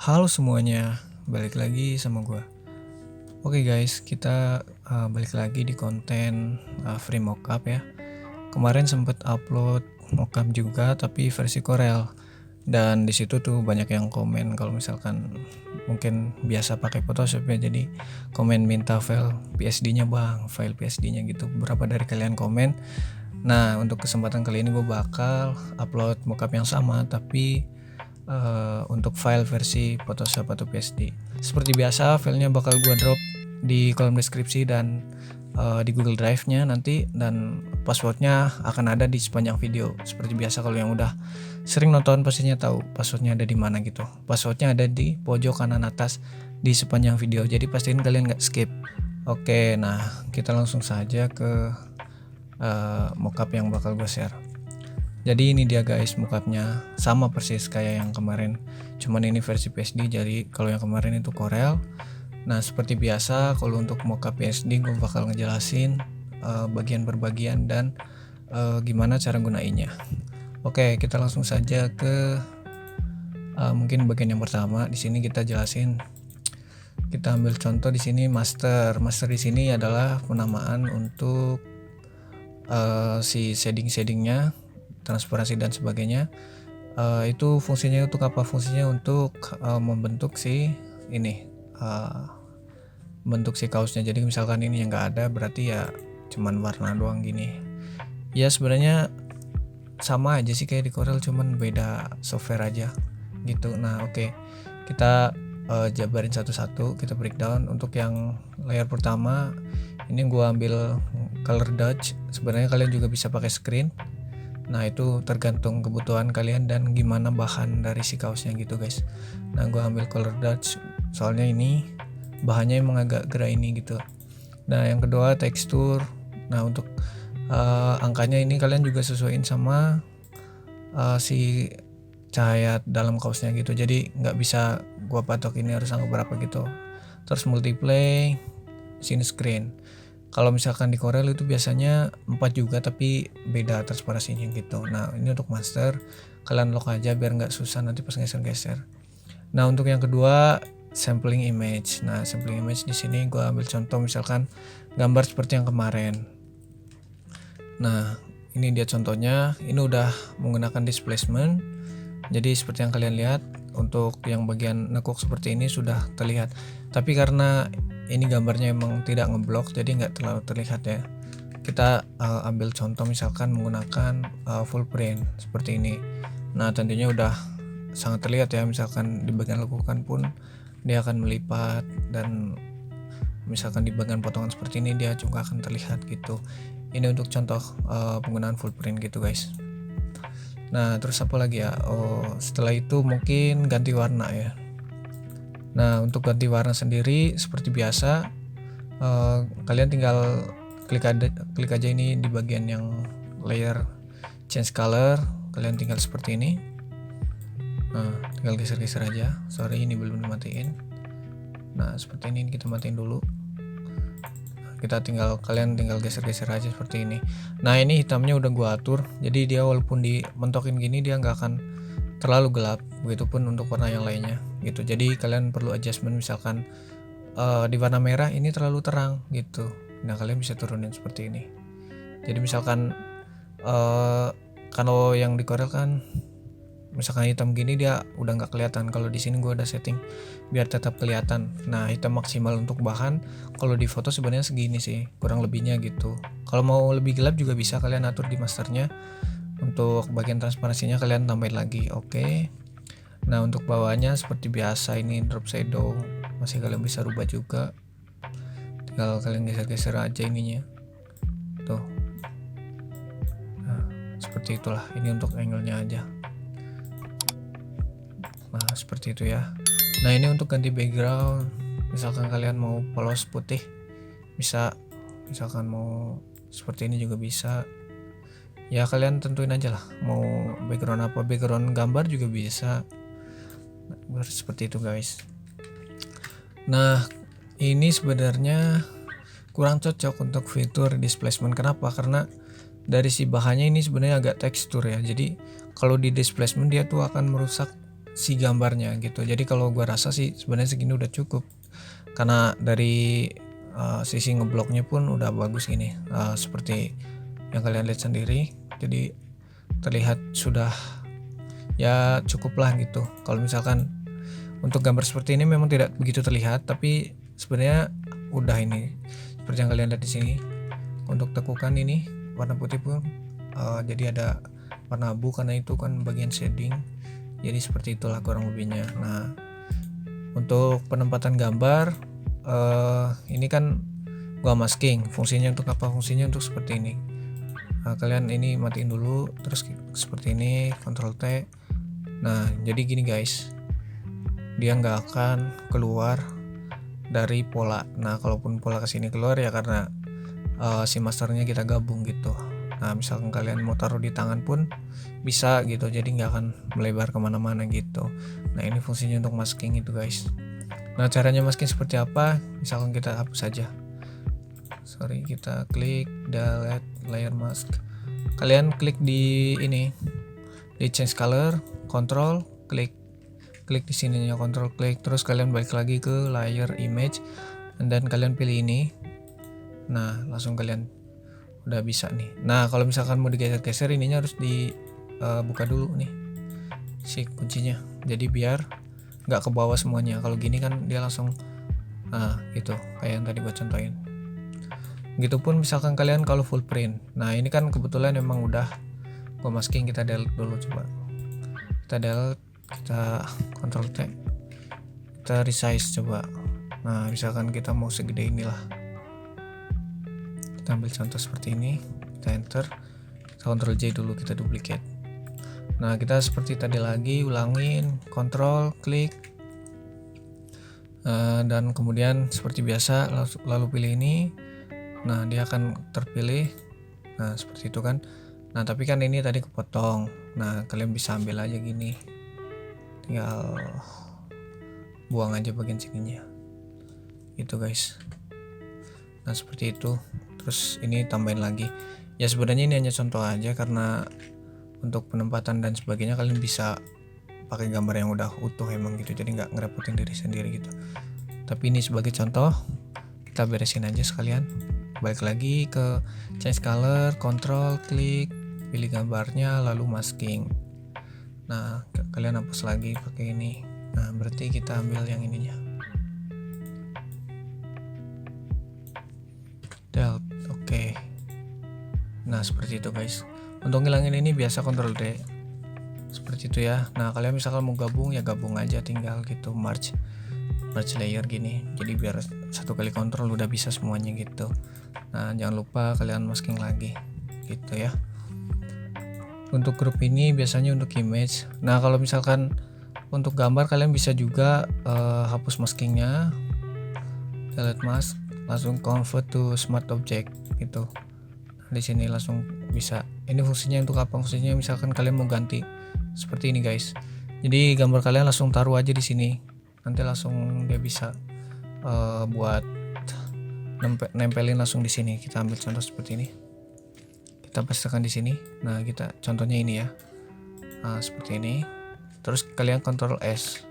Halo semuanya, balik lagi sama gua. Oke guys, kita balik lagi di konten free mockup ya. Kemarin sempet upload mockup juga tapi versi Corel. Dan di situ tuh banyak yang komen kalau misalkan mungkin biasa pakai Photoshop ya, jadi komen minta file PSD-nya bang, file PSD-nya gitu. Beberapa dari kalian komen. Nah, untuk kesempatan kali ini gue bakal upload mockup yang sama tapi untuk file versi Photoshop atau PSD. Seperti biasa, filenya bakal gua drop di kolom deskripsi dan di Google Drive-nya nanti, dan passwordnya akan ada di sepanjang video. Seperti biasa, kalau yang udah sering nonton pastinya tahu passwordnya ada di mana gitu. Passwordnya ada di pojok kanan atas di sepanjang video. Jadi pastiin kalian nggak skip. Oke, nah kita langsung saja ke mockup yang bakal gue share. Jadi ini dia guys, mockupnya sama persis kayak yang kemarin, cuman ini versi PSD. Jadi kalau yang kemarin itu Corel. Nah seperti biasa, kalau untuk mockup PSD gue bakal ngejelasin bagian per bagian dan gimana cara gunainnya. Oke, kita langsung saja ke mungkin bagian yang pertama. Di sini kita jelasin, kita ambil contoh di sini master. Master di sini adalah penamaan untuk si shading-shadingnya, transparansi dan sebagainya. Itu fungsinya untuk apa? Fungsinya untuk membentuk si ini, membentuk si kaosnya. Jadi misalkan ini yang nggak ada, berarti ya cuman warna doang gini. Ya sebenarnya sama aja sih kayak di Corel, cuman beda software aja gitu. Nah oke, kita jabarin satu-satu, kita breakdown. Untuk yang layer pertama ini gua ambil color dodge. Sebenarnya kalian juga bisa pakai screen. Nah itu tergantung kebutuhan kalian dan gimana bahan dari si kaosnya gitu guys. Nah gua ambil color dodge soalnya ini bahannya emang agak gerah ini gitu. Nah yang kedua tekstur. Nah untuk angkanya ini kalian juga sesuaiin sama si cahaya dalam kaosnya gitu. Jadi nggak bisa gua patok ini harus angka berapa gitu. Terus multiply, scene screen. Kalau misalkan di Corel itu biasanya 4 juga tapi beda transparansinya gitu. Nah ini untuk master, kalian lock aja biar nggak susah nanti pas geser-geser. Nah untuk yang kedua sampling image. Nah sampling image di sini gue ambil contoh misalkan gambar seperti yang kemarin. Nah ini dia contohnya. Ini udah menggunakan displacement. Jadi seperti yang kalian lihat, untuk yang bagian nekuk seperti ini sudah terlihat. Tapi karena ini gambarnya emang tidak ngeblok, jadi nggak terlalu terlihat ya. Kita ambil contoh misalkan menggunakan full print seperti ini. Nah tentunya udah sangat terlihat ya, misalkan di bagian lekukan pun dia akan melipat, dan misalkan di bagian potongan seperti ini dia juga akan terlihat gitu. Ini untuk contoh penggunaan full print gitu guys. Nah terus apa lagi ya, setelah itu mungkin ganti warna ya. Nah untuk ganti warna sendiri seperti biasa, kalian tinggal klik aja ini di bagian yang layer change color. Kalian tinggal seperti ini. Nah tinggal geser-geser aja. Sorry ini belum dimatiin. Nah seperti ini kita matiin dulu. Kalian tinggal geser-geser aja seperti ini. Nah ini hitamnya udah gua atur, jadi dia walaupun dimentokin gini dia nggak akan terlalu gelap. Begitupun untuk warna yang lainnya gitu. Jadi kalian perlu adjustment, misalkan di warna merah ini terlalu terang gitu. Nah kalian bisa turunin seperti ini. Jadi misalkan kalau yang di Corel kan misalkan hitam gini dia udah nggak kelihatan. Kalau di sini gue udah setting biar tetap kelihatan. Nah hitam maksimal untuk bahan kalau di foto sebenarnya segini sih kurang lebihnya gitu. Kalau mau lebih gelap juga bisa kalian atur di masternya. Untuk bagian transparansinya kalian tambahin lagi. Oke. Nah untuk bawahnya seperti biasa ini drop shadow masih kalian bisa rubah juga. Tinggal kalian geser-geser aja ininya. Tuh. Nah seperti itulah. Ini untuk angle-nya aja. Nah seperti itu ya. Nah ini untuk ganti background, misalkan kalian mau polos putih bisa, misalkan mau seperti ini juga bisa ya. Kalian tentuin aja lah mau background apa, background gambar juga bisa. Nah, seperti itu guys. Nah ini sebenarnya kurang cocok untuk fitur displacement. Kenapa? Karena dari si bahannya ini sebenarnya agak tekstur ya. Jadi kalau di displacement dia tuh akan merusak si gambarnya gitu. Jadi kalau gua rasa sih sebenarnya segini udah cukup, karena dari sisi ngebloknya pun udah bagus ini, seperti yang kalian lihat sendiri. Jadi terlihat sudah ya cukup lah gitu. Kalau misalkan untuk gambar seperti ini memang tidak begitu terlihat, tapi sebenarnya udah ini seperti yang kalian lihat di sini. Untuk tekukan ini warna putih pun jadi ada warna abu karena itu kan bagian shading. Jadi seperti itulah kurang lebihnya. Nah, untuk penempatan gambar ini kan gua masking. Fungsinya untuk apa? Fungsinya untuk seperti ini. Kalian ini matiin dulu, terus seperti ini, Ctrl T. Nah, jadi gini guys, dia nggak akan keluar dari pola. Nah, kalaupun pola kesini keluar ya karena si masternya kita gabung gitu. Nah, misalkan kalian mau taruh di tangan pun bisa gitu, jadi nggak akan melebar kemana-mana gitu. Nah, ini fungsinya untuk masking itu guys. Nah, caranya masking seperti apa? Misalkan kita hapus saja. Kita klik delete layer mask. Kalian klik di ini, di change color, control klik di sininya, control klik, terus kalian balik lagi ke layer image, dan kalian pilih ini. Nah, langsung kalian udah bisa nih. Nah, kalau misalkan mau digeser-geser, ininya harus dibuka dulu nih si kuncinya, jadi biar nggak ke bawah semuanya. Kalau gini kan dia langsung gitu kayak yang tadi gua contohin. Begitupun misalkan kalian kalau full print. Nah, ini kan kebetulan memang udah gua masking, kita delete dulu coba. Kita delete, kita Ctrl T, kita resize coba. Nah, misalkan kita mau segede inilah, kita ambil contoh seperti ini, kita enter, kita Ctrl J dulu, kita duplicate. Nah, kita seperti tadi lagi, ulangin, Ctrl klik, dan kemudian seperti biasa lalu pilih ini. Nah, dia akan terpilih. Nah, seperti itu kan. Nah, tapi kan ini tadi kepotong. Nah, kalian bisa ambil aja gini, tinggal buang aja bagian sininya gitu guys. Nah, seperti itu. Terus ini tambahin lagi. Ya sebenarnya ini hanya contoh aja, karena untuk penempatan dan sebagainya kalian bisa pakai gambar yang udah utuh emang gitu, jadi nggak ngerepotin diri sendiri gitu. Tapi ini sebagai contoh, kita beresin aja sekalian. Balik lagi ke change color, control klik, pilih gambarnya, lalu masking. Nah, kalian hapus lagi pakai ini. Nah, berarti kita ambil yang ininya, delete. Oke. Nah, seperti itu guys. Untuk ngilangin ini biasa Ctrl D, seperti itu ya. Nah, kalian misalkan mau gabung ya gabung aja, tinggal gitu merge layer gini, jadi biar satu kali kontrol udah bisa semuanya gitu. Nah, jangan lupa kalian masking lagi gitu ya. Untuk grup ini biasanya untuk image. Nah, kalau misalkan untuk gambar kalian bisa juga hapus maskingnya, delete mask, langsung convert to smart object gitu. Di sini langsung bisa. Ini fungsinya untuk apa? Fungsinya misalkan kalian mau ganti seperti ini guys, jadi gambar kalian langsung taruh aja di sini, nanti langsung dia bisa buat nempelin langsung di sini. Kita ambil contoh seperti ini, kita pastikan di sini. Nah, kita contohnya ini ya, seperti ini. Terus kalian Ctrl S.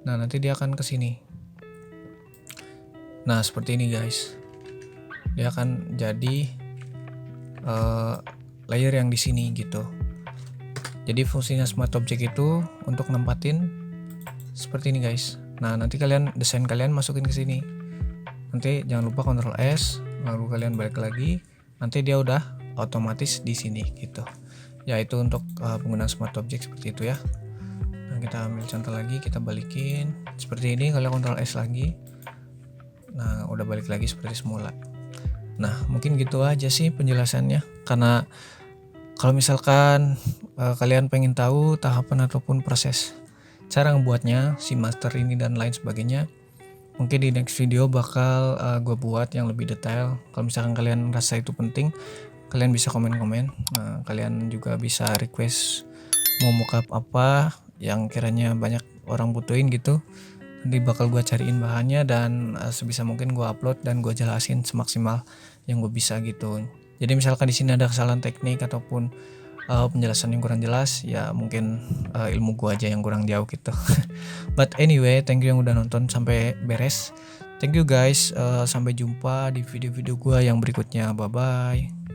Nah, nanti dia akan ke sini. Nah, seperti ini guys, dia akan jadi layer yang di sini gitu. Jadi fungsinya smart object itu untuk nempatin seperti ini guys. Nah, nanti kalian desain kalian masukin ke sini. Nanti jangan lupa Ctrl S, lalu kalian balik lagi. Nanti dia udah otomatis di sini gitu. Ya, itu untuk penggunaan smart object seperti itu ya. Nah, kita ambil contoh lagi, kita balikin seperti ini, kalian Ctrl S lagi. Nah, udah balik lagi seperti semula. Nah, mungkin gitu aja sih penjelasannya. Karena kalau misalkan kalian pengen tahu tahapan ataupun proses cara ngebuatnya si master ini dan lain sebagainya, mungkin di next video bakal gue buat yang lebih detail. Kalau misalkan kalian rasa itu penting, kalian bisa komen-komen. Nah, kalian juga bisa request mau mockup apa yang kiranya banyak orang butuhin gitu. Nanti bakal gue cariin bahannya dan sebisa mungkin gue upload dan gue jelasin semaksimal yang gue bisa gitu. Jadi misalkan di sini ada kesalahan teknik ataupun penjelasan yang kurang jelas ya mungkin ilmu gua aja yang kurang jauh gitu. But anyway, thank you yang udah nonton sampai beres. Thank you guys, sampai jumpa di video-video gua yang berikutnya. Bye bye.